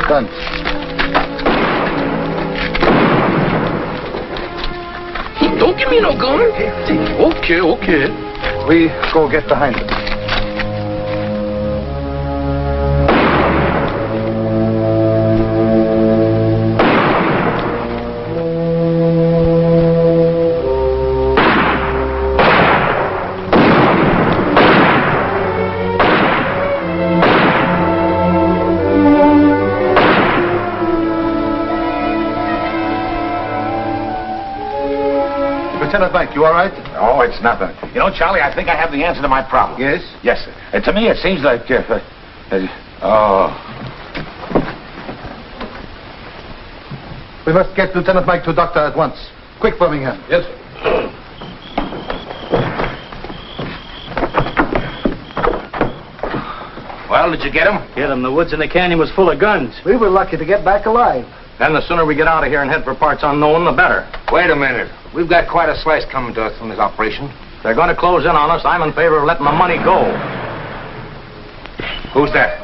Done.
Don't give me no gun. Okay, okay.
We go get behind them. Lieutenant Mike, you all right?
Oh, it's nothing. You know, Charlie, I think I have the answer to my problem.
Yes?
Yes, sir. And to me, it seems like...
We must get Lieutenant Mike to a doctor at once. Quick, Birmingham.
Yes, sir.
Well, did you get him?
Get him. The woods in the canyon was full of guns.
We were lucky to get back alive.
Then the sooner we get out of here and head for parts unknown, the better.
Wait a minute. We've got quite a slice coming to us from this operation.
If they're going to close in on us, I'm in favor of letting the money go.
Who's that?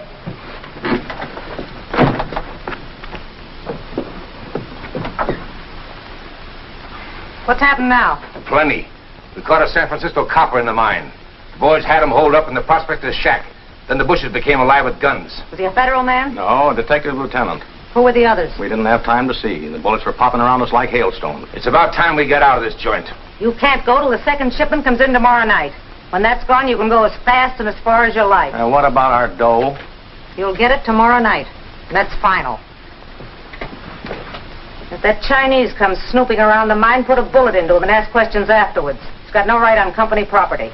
What's happened now?
Plenty. We caught a San Francisco copper in the mine. The boys had him holed up in the prospector's shack. Then the bushes became alive with guns.
Was he a federal man?
No, a detective lieutenant.
Who were the others?
We didn't have time to see. The bullets were popping around us like hailstones.
It's about time we get out of this joint.
You can't go till the second shipment comes in tomorrow night. When that's gone, you can go as fast and as far as you like.
And what about our dough?
You'll get it tomorrow night. And that's final. If that Chinese comes snooping around the mine, put a bullet into him and ask questions afterwards. He's got no right on company property.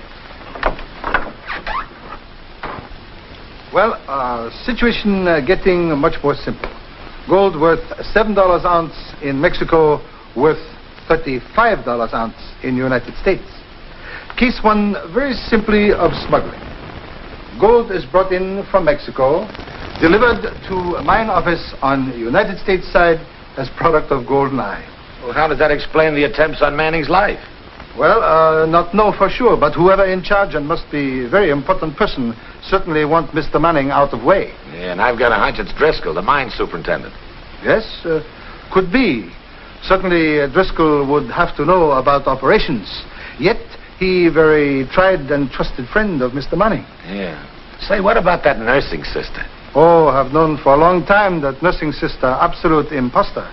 Well, situation getting much more simple. Gold worth $7 ounce in Mexico, worth $35 ounce in United States. Case 1, very simply of smuggling. Gold is brought in from Mexico, delivered to a mine office on United States side as product of Goldeneye.
Well, how does that explain the attempts on Manning's life?
Well, not know for sure, but whoever in charge, and must be a very important person, certainly want Mr. Manning out of way.
Yeah, and I've got a hunch it's Driscoll, the mine superintendent.
Yes, could be. Certainly Driscoll would have to know about operations. Yet, he very tried and trusted friend of Mr. Manning.
Yeah. Say, what about that nursing sister?
Oh, I've known for a long time that nursing sister, absolute imposter.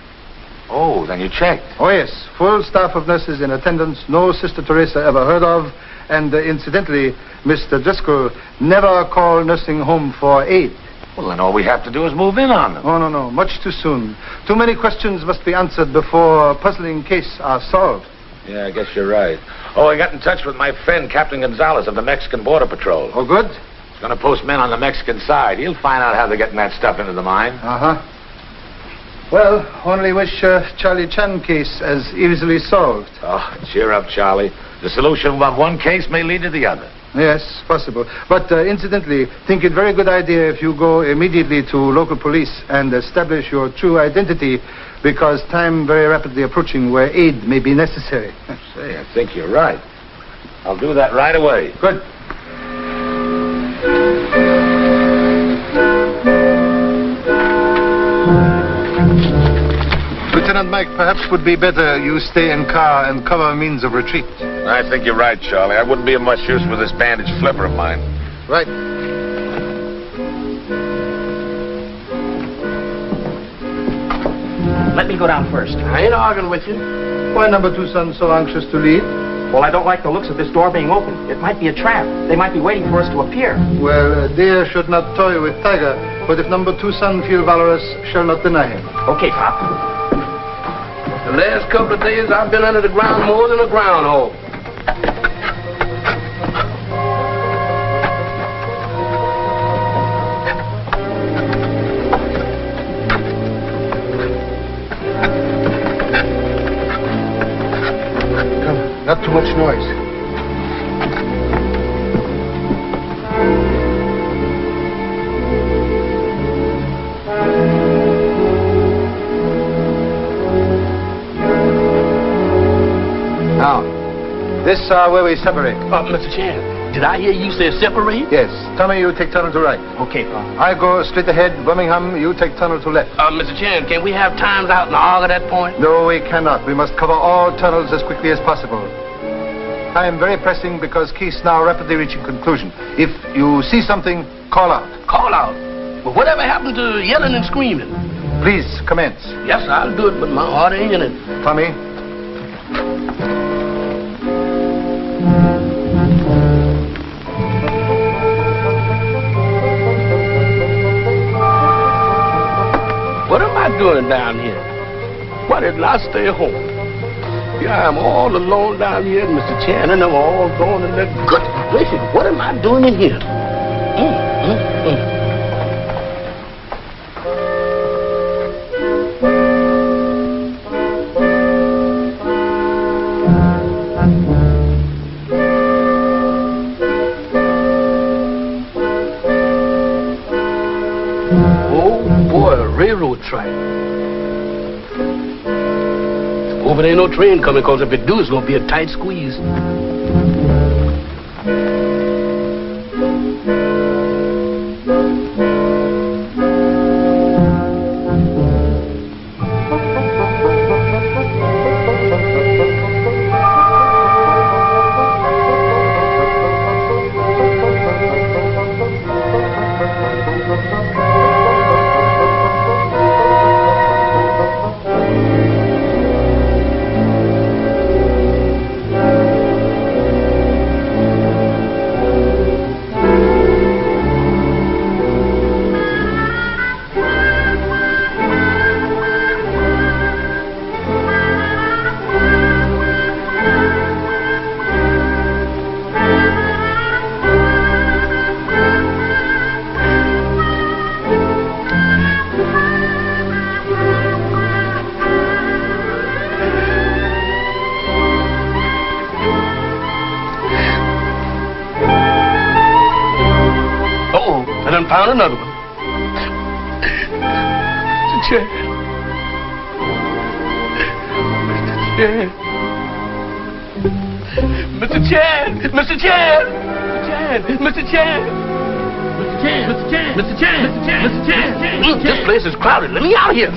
Oh, then you checked.
Oh, yes. Full staff of nurses in attendance, no Sister Teresa ever heard of. And incidentally, Mr. Driscoll never called nursing home for aid.
Well, then all we have to do is move in on them.
Oh, no. Much too soon. Too many questions must be answered before a puzzling case are solved.
Yeah, I guess you're right. Oh, I got in touch with my friend, Captain Gonzalez of the Mexican Border Patrol.
Oh, good.
He's going to post men on the Mexican side. He'll find out how they're getting that stuff into the mine.
Uh-huh. Well, only wish Charlie Chan case as easily solved.
Oh, cheer up, Charlie. The solution of one case may lead to the other.
Yes, possible. But incidentally, think it very good idea if you go immediately to local police and establish your true identity, because time very rapidly approaching where aid may be necessary.
Say, I think you're right. I'll do that right away.
Good. Lieutenant Mike, perhaps would be better you stay in car and cover means of retreat.
I think you're right, Charlie. I wouldn't be of much use with this bandaged flipper of mine.
Right.
Let me go down first.
I ain't arguing with you.
Why number 2 son so anxious to leave?
Well, I don't like the looks of this door being open. It might be a trap. They might be waiting for us to appear.
Well, deer should not toy with tiger, but if number 2 son feel valorous, shall not deny him.
Okay, Pop.
The last couple of days, I've been under the ground more than a groundhog.
Come, not too much noise. This where we separate.
Mr. Chan, did I hear you say separate?
Yes. Tommy, you take tunnel to right.
Okay, Pop.
I go straight ahead. Birmingham, you take tunnel to left.
Mr. Chan, can we have times out in the arc at that point?
No, we cannot. We must cover all tunnels as quickly as possible. Time very pressing because case now rapidly reaching conclusion. If you see something, call out.
Call out? Well, whatever happened to yelling and screaming?
Please, commence.
Yes, I'll do it, but my heart ain't in it.
Tommy.
What am I doing down here? Why didn't I stay home? Here I am all alone down here, and Mr. Chan and them are all gone in there. Good gracious, what am I doing in here? Oh boy, a railroad track. Hope there ain't no train coming, because if it do, it's gonna be a tight squeeze. found another one. Mr. Chan. Mr. Chan. Mr. Chan. Mr. Chan. Mr. Chan. Mr. Chan. Mr. Chan. Mr. Chan. This place is crowded. Let me out of here.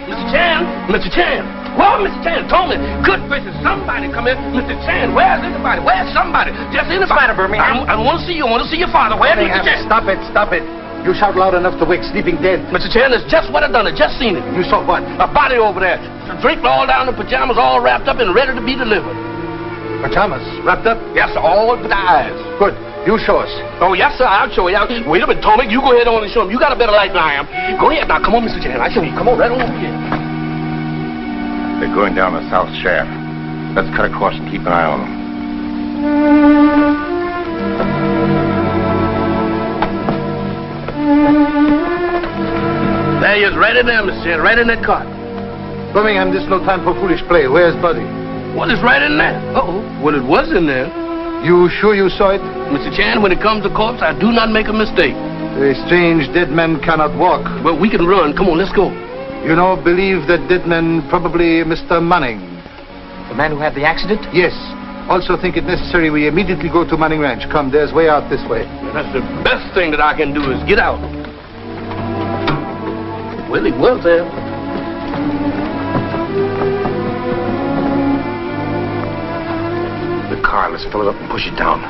Mr. Chan. Mr. Chan. Whoa, Mr. Chan told me. Good gracious, somebody come in. Mr. Chan, where's anybody? Where's somebody? Just anybody. I don't want to see you. I want to see your father. Where's Mr. Chan?
Stop it, stop it. You shout loud enough to wake sleeping dead.
Mr. Chan, that's just what I done. I just seen it.
You saw what?
A body over there. Draped all down in pajamas, all wrapped up and ready to be delivered.
Pajamas? Wrapped up?
Yes, sir, all but the eyes.
Good. You show us.
Oh, yes, sir, I'll show you. Wait a minute, Tommy. You go ahead on and show him. You got a better light than I am. Go ahead now. Come on, Mr. Chan. I'll show you. Come on, right on over here.
They're going down the south shaft. Let's cut across and keep an eye on them.
There he is, right in there, Mr. Chan, right in that cart.
Birmingham, this is no time for foolish play. Where's Buddy?
Well, it's right in there. Uh-oh. Well, it was in there.
You sure you saw it?
Mr. Chan, when it comes to corpse, I do not make a mistake.
A strange dead man cannot walk.
Well, we can run. Come on, let's go.
You know, believe that dead man probably Mr. Manning.
The man who had the accident?
Yes. Also think it necessary we immediately go to Manning Ranch. Come, there's way out this way.
That's the best thing that I can do is get out. Well, he was there.
The car, let's fill it up and push it down.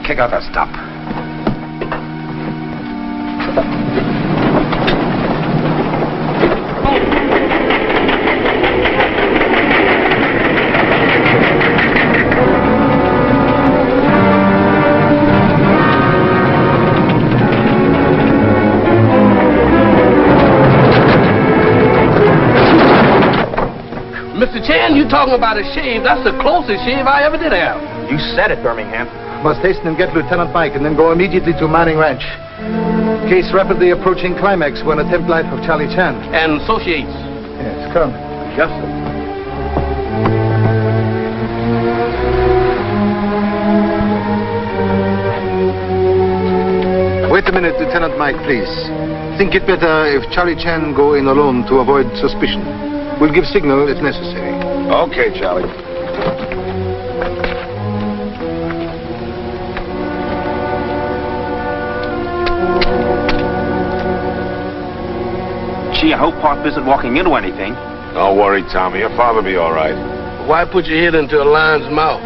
Kick out that stop.
Mr. Chan, you talking about a shave. That's the closest shave I ever did have.
You said it, Birmingham.
Must hasten and get Lieutenant Mike and then go immediately to Manning Ranch. Case rapidly approaching climax when attempt life of Charlie Chan.
And associates.
Yes, come.
Yes, sir.
Wait a minute, Lieutenant Mike, please. Think it better if Charlie Chan go in alone to avoid suspicion. We'll give signal if necessary.
Okay, Charlie.
Gee, I hope Park isn't walking into anything.
Don't worry, Tommy. Your father'll be all right.
Why put your head into a lion's mouth?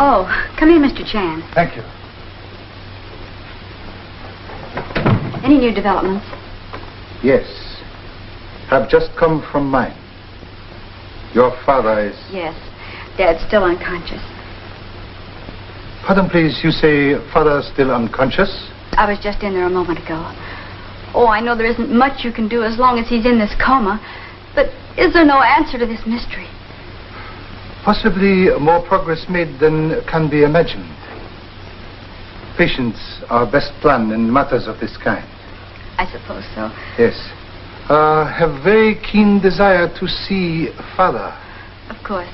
Oh, come in, Mr. Chan.
Thank you.
Any new developments?
Yes. Have just come from mine. Your father is...
Yes. Dad's still unconscious.
Pardon, please. You say father's still unconscious?
I was just in there a moment ago. Oh, I know there isn't much you can do as long as he's in this coma. But is there no answer to this mystery?
Possibly more progress made than can be imagined. Patience are best plan in matters of this kind.
I suppose so.
Yes. Have very keen desire to see father.
Of course.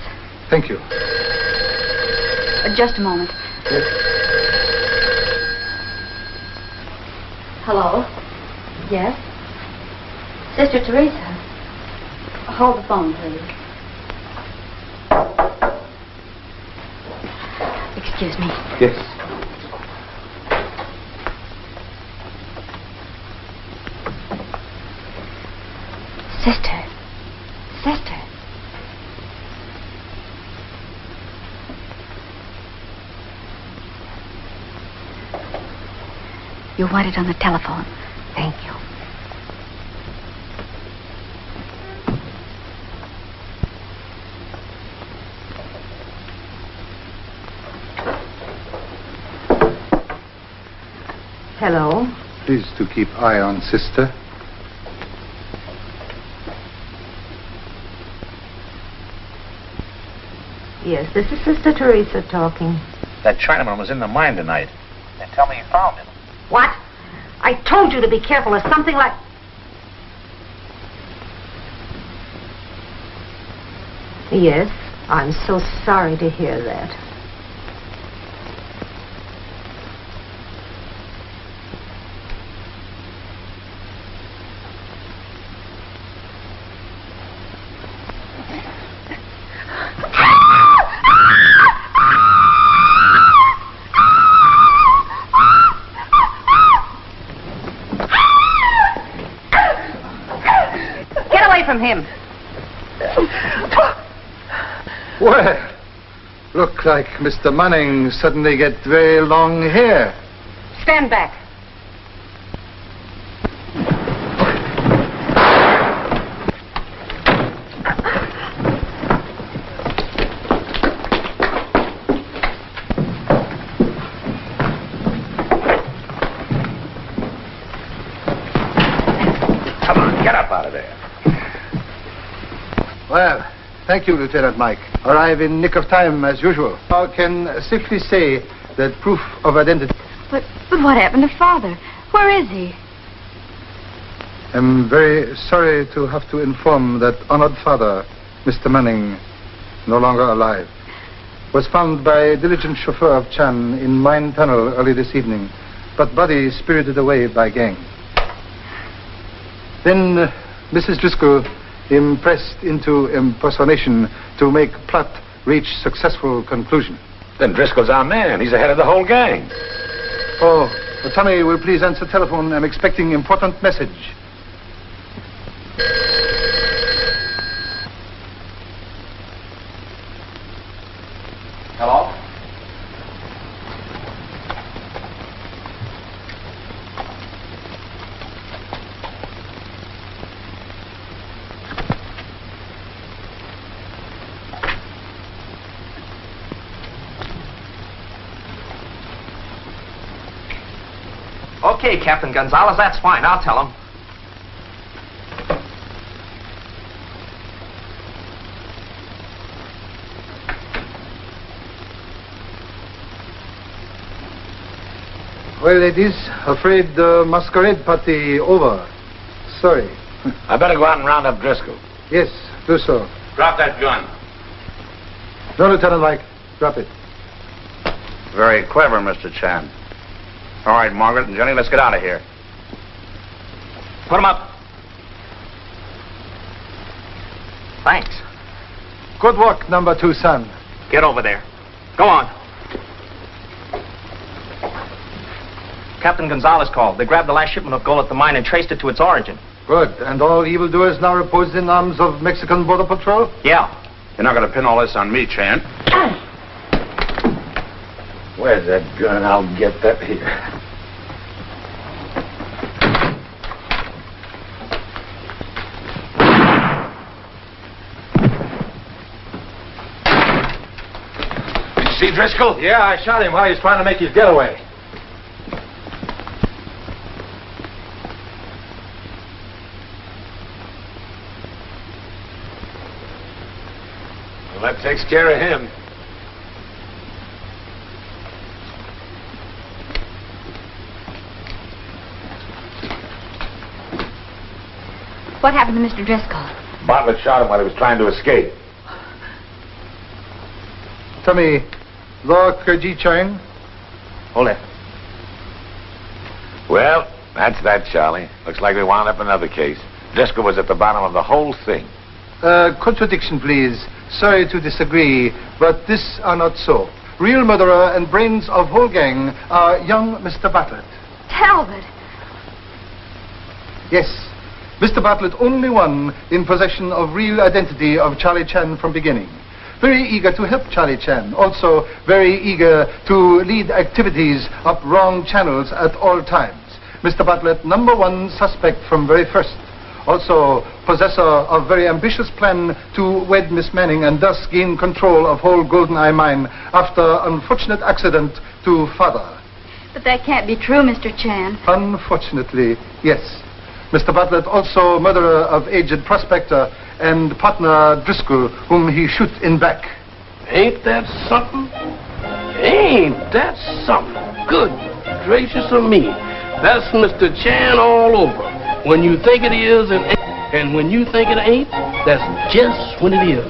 Thank you.
Just a moment.
Yes.
Hello? Yes? Sister Teresa. Hold the phone, please. Excuse me.
Yes.
Sister. Sister. You want it on the telephone. Thank you.
Hello.
Please to keep eye on sister.
Yes, this is Sister Teresa talking.
That Chinaman was in the mine tonight. They tell me you found him.
What? I told you to be careful of something like... Yes, I'm so sorry to hear that. From him.
Well, look like Mr. Manning suddenly get very long hair.
Stand back.
Come on, get up out of there.
Well, thank you, Lieutenant Mike. Arrive in nick of time, as usual. I can safely say that proof of identity...
But what happened to Father? Where is he?
I'm very sorry to have to inform that honored father, Mr. Manning, no longer alive, was found by diligent chauffeur of Chan in mine tunnel early this evening, but body spirited away by gang. Then Mrs. Driscoll impressed into impersonation to make plot reach successful conclusion.
Then Driscoll's our man. He's the head of the whole gang.
Oh, Tommy, will please answer telephone. I'm expecting important message.
Hello?
Okay, Captain Gonzalez, that's fine. I'll tell him.
Well, ladies, afraid the masquerade party over. Sorry.
I better go out and round up Driscoll.
Yes, do so.
Drop that gun.
No, Lieutenant Mike. Drop it.
Very clever, Mr. Chan. All right, Margaret and Jenny, let's get out of here.
Put him up. Thanks.
Good work, number 2, son.
Get over there. Go on. Captain Gonzalez called. They grabbed the last shipment of gold at the mine and traced it to its origin.
Good. And all evildoers now repose in arms of Mexican Border Patrol?
Yeah.
You're not going to pin all this on me, Chan.
Where's that gun? I'll get that here. Did you see Driscoll?
Yeah, I shot him while he was trying to make his getaway.
Well, that takes care of him.
What happened to Mr. Driscoll?
Bartlett shot him while he was trying to escape.
Tommy, Law Kerji Chang?
Hold it.
Well, that's that, Charlie. Looks like we wound up another case. Driscoll was at the bottom of the whole thing.
Contradiction, please. Sorry to disagree, but this are not so. Real murderer and brains of whole gang are young Mr. Bartlett.
Talbot.
Yes. Mr. Bartlett, only one in possession of real identity of Charlie Chan from beginning. Very eager to help Charlie Chan. Also very eager to lead activities up wrong channels at all times. Mr. Bartlett, number 1 suspect from very first. Also possessor of very ambitious plan to wed Miss Manning and thus gain control of whole Goldeneye mine after unfortunate accident to father.
But that can't be true, Mr. Chan.
Unfortunately, yes. Mr. Bartlett also murderer of aged prospector and partner Driscoll, whom he shoot in back.
Ain't that something? Ain't that something? Good gracious of me. That's Mr. Chan all over. When you think it is, and when you think it ain't, that's just when it is.